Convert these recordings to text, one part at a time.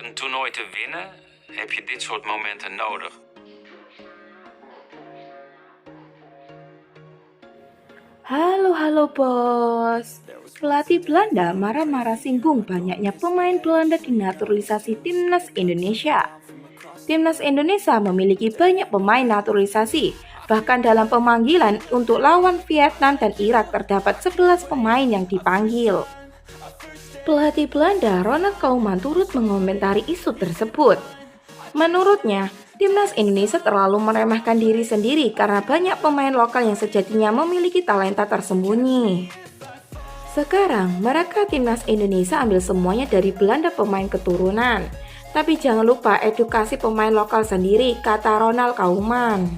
een toernooi te winnen, heb je dit soort momenten nodig. Halo bos. Pelatih Belanda marah-marah singgung banyaknya pemain Belanda dinaturalisasi Timnas Indonesia. Timnas Indonesia memiliki banyak pemain naturalisasi. Bahkan dalam pemanggilan untuk lawan Vietnam dan Irak terdapat 11 pemain yang dipanggil. Pelatih Belanda Ronald Koeman turut mengomentari isu tersebut. Menurutnya, Timnas Indonesia terlalu meremehkan diri sendiri karena banyak pemain lokal yang sejatinya memiliki talenta tersembunyi. Sekarang, mereka Timnas Indonesia ambil semuanya dari Belanda pemain keturunan. Tapi jangan lupa edukasi pemain lokal sendiri, kata Ronald Koeman.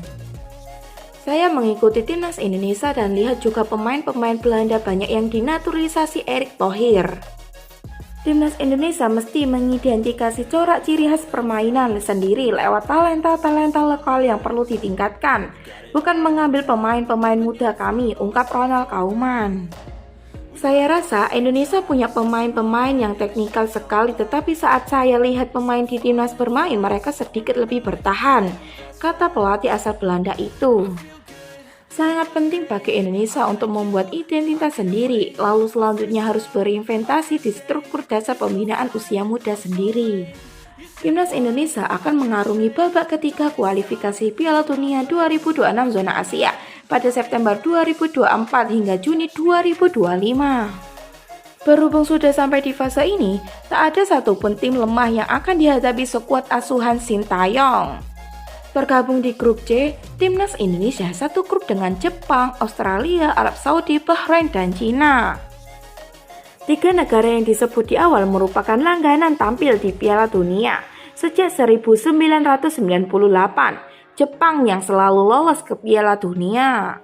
Saya mengikuti Timnas Indonesia dan lihat juga pemain-pemain Belanda banyak yang dinaturalisasi Erick Thohir. Timnas Indonesia mesti mengidentifikasi corak ciri khas permainan sendiri lewat talenta-talenta lokal yang perlu ditingkatkan, bukan mengambil pemain-pemain muda kami, ungkap Ronald Koeman. Saya rasa Indonesia punya pemain-pemain yang teknikal sekali, tetapi saat saya lihat pemain di timnas bermain, mereka sedikit lebih bertahan, kata pelatih asal Belanda itu. Sangat penting bagi Indonesia untuk membuat identitas sendiri, lalu selanjutnya harus berinvestasi di struktur dasar pembinaan usia muda sendiri. Timnas Indonesia akan mengarungi babak ketiga kualifikasi Piala Dunia 2026 zona Asia pada September 2024 hingga Juni 2025. Berhubung sudah sampai di fase ini, tak ada satupun tim lemah yang akan dihadapi skuad asuhan Sintayong. Tergabung di grup C, Timnas Indonesia satu grup dengan Jepang, Australia, Arab Saudi, Bahrain, dan Cina. 3 negara yang disebut di awal merupakan langganan tampil di Piala Dunia sejak 1998. Jepang yang selalu lolos ke Piala Dunia.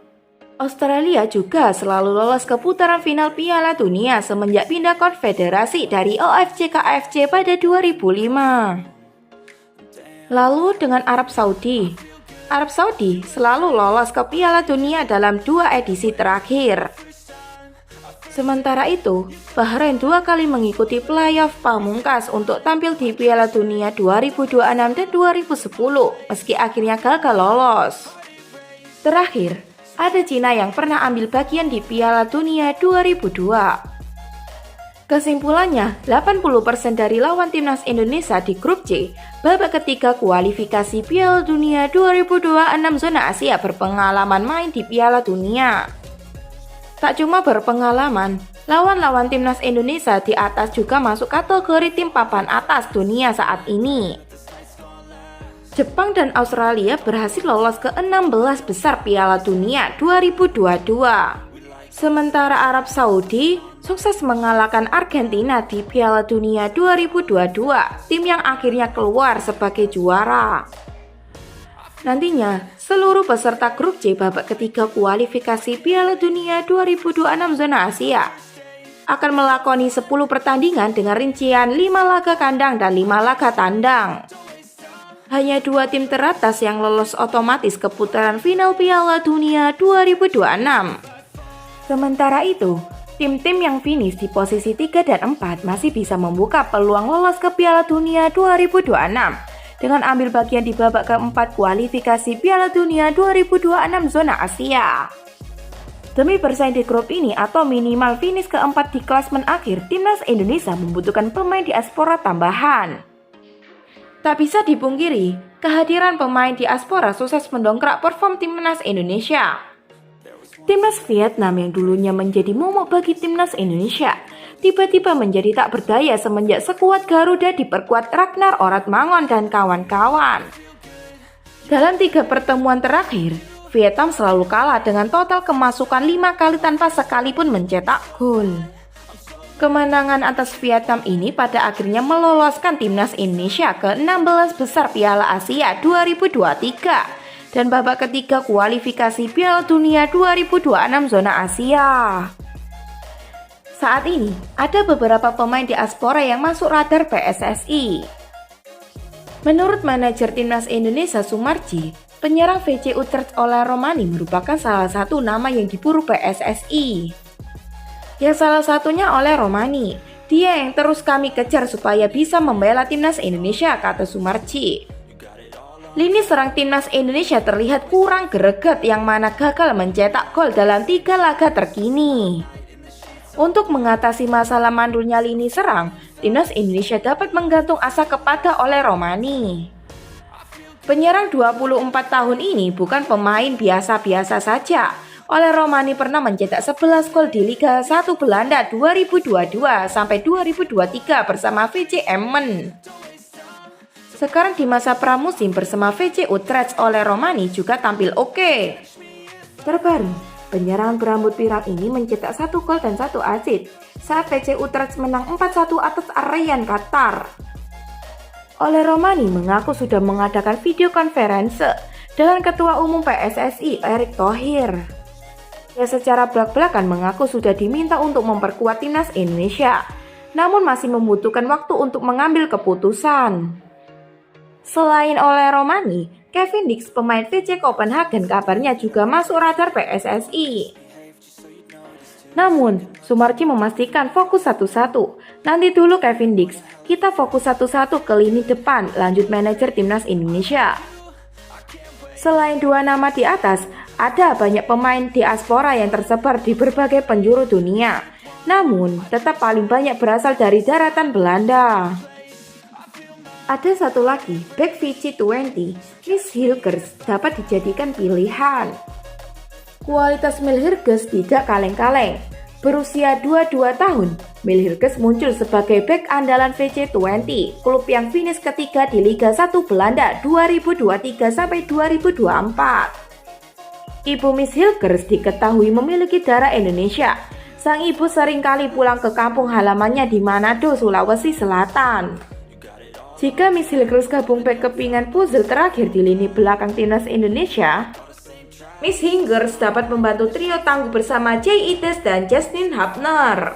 Australia juga selalu lolos ke putaran final Piala Dunia semenjak pindah konfederasi dari OFC ke AFC pada 2005. Lalu dengan Arab Saudi selalu lolos ke Piala Dunia dalam 2 edisi terakhir. Sementara itu, Bahrain 2 kali mengikuti playoff pamungkas untuk tampil di Piala Dunia 2026 dan 2010, meski akhirnya gagal lolos. Terakhir, ada Cina yang pernah ambil bagian di Piala Dunia 2002. Kesimpulannya, 80% dari lawan Timnas Indonesia di grup C, babak ketiga kualifikasi Piala Dunia 2026 zona Asia berpengalaman main di Piala Dunia. Tak cuma berpengalaman, lawan-lawan Timnas Indonesia di atas juga masuk kategori tim papan atas dunia saat ini. Jepang dan Australia berhasil lolos ke 16 besar Piala Dunia 2022. Sementara Arab Saudi sukses mengalahkan Argentina di Piala Dunia 2022, tim yang akhirnya keluar sebagai juara. Nantinya, seluruh peserta grup C babak ketiga kualifikasi Piala Dunia 2026 zona Asia akan melakoni 10 pertandingan dengan rincian 5 laga kandang dan 5 laga tandang. Hanya 2 tim teratas yang lolos otomatis ke putaran final Piala Dunia 2026. Sementara itu, tim-tim yang finish di posisi 3 dan 4 masih bisa membuka peluang lolos ke Piala Dunia 2026 dengan ambil bagian di babak keempat kualifikasi Piala Dunia 2026 zona Asia. Demi bersaing di grup ini atau minimal finish keempat di klasemen akhir, Timnas Indonesia membutuhkan pemain diaspora tambahan. Tak bisa dipungkiri, kehadiran pemain diaspora sukses mendongkrak perform Timnas Indonesia. Timnas Vietnam yang dulunya menjadi momok bagi Timnas Indonesia, tiba-tiba menjadi tak berdaya semenjak skuad Garuda diperkuat Ragnar Oratmangun dan kawan-kawan. Dalam 3 pertemuan terakhir, Vietnam selalu kalah dengan total kemasukan 5 kali tanpa sekalipun mencetak gol. Kemenangan atas Vietnam ini pada akhirnya meloloskan Timnas Indonesia ke 16 besar Piala Asia 2023. Dan babak ketiga kualifikasi Piala Dunia 2026 zona Asia. Saat ini, ada beberapa pemain diaspora yang masuk radar PSSI. Menurut manajer Timnas Indonesia Sumarji, penyerang VC Utrecht Ola Romani merupakan salah satu nama yang diburu PSSI. Yang salah satunya oleh Romani, Dia yang terus kami kejar supaya bisa membela timnas Indonesia, kata Sumarji. Lini serang timnas Indonesia terlihat kurang greget yang mana gagal mencetak gol dalam 3 laga terkini. Untuk mengatasi masalah mandulnya lini serang, timnas Indonesia dapat menggantung asa kepada Ole Romani. Penyerang 24 tahun ini bukan pemain biasa-biasa saja. Ole Romani pernah mencetak 11 gol di Liga 1 Belanda 2022 sampai 2023 bersama VC Emmen. Sekarang di masa pramusim bersama VC Utrecht, Ole Romani juga tampil oke. Terbaru, penyerang berambut pirang ini mencetak 1 gol dan 1 assist saat VC Utrecht menang 4-1 atas Rayan Qatar. Ole Romani mengaku sudah mengadakan video konferensi dengan Ketua Umum PSSI Erick Thohir. Ia secara belak-belakan mengaku sudah diminta untuk memperkuat timnas Indonesia, namun masih membutuhkan waktu untuk mengambil keputusan. Selain Ole Romani, Kevin Dix, pemain VC Copenhagen, kabarnya juga masuk radar PSSI. Namun, Sumarji memastikan fokus satu-satu. Nanti dulu Kevin Dix, kita fokus satu-satu ke lini depan, lanjut manajer timnas Indonesia. Selain 2 nama di atas, ada banyak pemain diaspora yang tersebar di berbagai penjuru dunia. Namun, tetap paling banyak berasal dari daratan Belanda. Ada satu lagi, back VC20, Miss Hilgers dapat dijadikan pilihan. Kualitas Mil Hilgers tidak kaleng-kaleng. Berusia 22 tahun, Mil Hilgers muncul sebagai back andalan VC20, klub yang finish ketiga di Liga 1 Belanda 2023-2024. Ibu Miss Hilgers diketahui memiliki darah Indonesia. Sang ibu seringkali pulang ke kampung halamannya di Manado, Sulawesi Selatan. Jika Miss Hilgers gabung back kepingan puzzle terakhir di lini belakang timnas Indonesia, Miss Hilgers dapat membantu trio tangguh bersama Jay Ites dan Justin Hubner.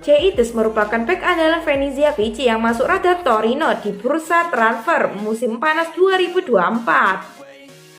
Jay Ites merupakan back andalan Venezia VC yang masuk radar Torino di bursa transfer musim panas 2024.